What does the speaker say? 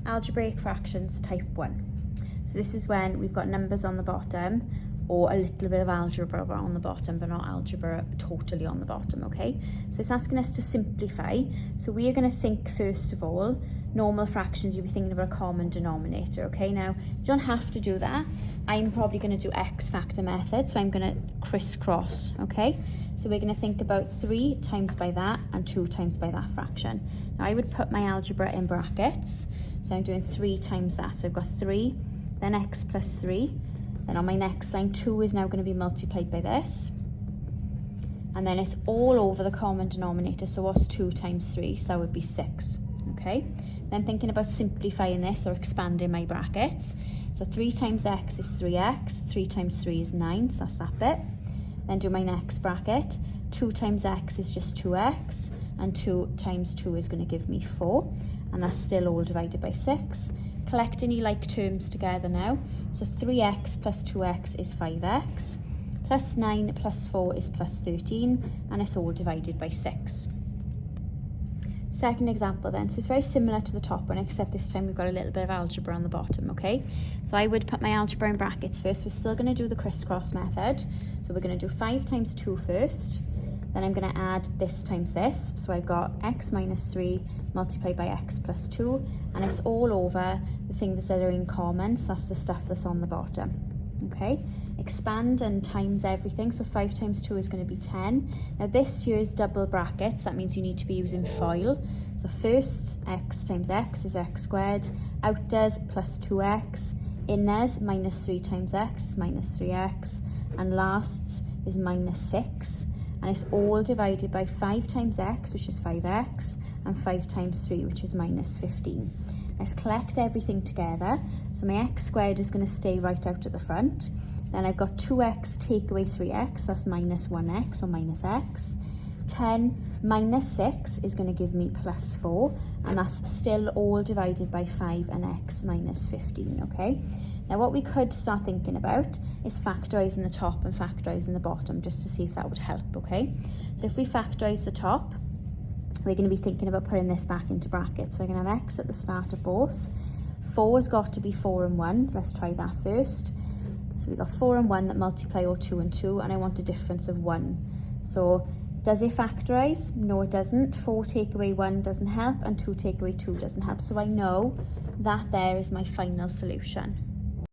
Algebraic fractions type 1. So this is when we've got numbers on the bottom or a little bit of algebra on the bottom, but not algebra totally on the bottom, okay? So it's asking us to simplify. So we are going to think, first of all, normal fractions, you'll be thinking about a common denominator, okay? Now, you don't have to do that. I'm probably going to do X factor method, so I'm going to crisscross, okay? So we're going to think about 3 times by that and 2 times by that fraction. Now, I would put my algebra in brackets, so I'm doing 3 times that. So I've got 3, then X plus 3. Then on my next line, 2 is now going to be multiplied by this. And then it's all over the common denominator. So what's 2 times 3? So that would be 6. Okay. Then thinking about simplifying this or expanding my brackets. So 3 times x is 3x. 3 times 3 is 9. So that's that bit. Then do my next bracket. 2 times x is just 2x. And 2 times 2 is going to give me 4. And that's still all divided by 6. Collect any like terms together now. So 3x plus 2x is 5x, plus 9 plus 4 is plus 13, and it's all divided by 6. Second example then, so it's very similar to the top one, except this time we've got a little bit of algebra on the bottom, okay? So I would put my algebra in brackets first. We're still going to do the crisscross method. So we're going to do 5 times 2 first. Then I'm going to add this times this. So I've got x minus 3 multiplied by x plus 2. And it's all over the things that are in common. So that's the stuff that's on the bottom. Okay. Expand and times everything. So 5 times 2 is going to be 10. Now this here is double brackets. That means you need to be using FOIL. So first x times x is x squared. Outers plus 2x. Inners minus 3 times x is minus 3x. And lasts is minus 6. And it's all divided by 5 times x, which is 5x, and 5 times 3, which is minus 15. Let's collect everything together. So my x squared is going to stay right out at the front. Then I've got 2x take away 3x, that's minus 1x or minus x. 10 minus 6 is going to give me plus 4, and that's still all divided by 5 and x minus 15, okay? Now what we could start thinking about is factorising the top and factorising the bottom, just to see if that would help, okay? So if we factorise the top, we're going to be thinking about putting this back into brackets. So we're going to have x at the start of both. 4's got to be 4 and 1. Let's try that first. So we've got 4 and 1 that multiply, or 2 and 2, and I want a difference of 1. So does it factorise? No, it doesn't. 4 take away 1 doesn't help, and 2 take away 2 doesn't help. So I know that there is my final solution.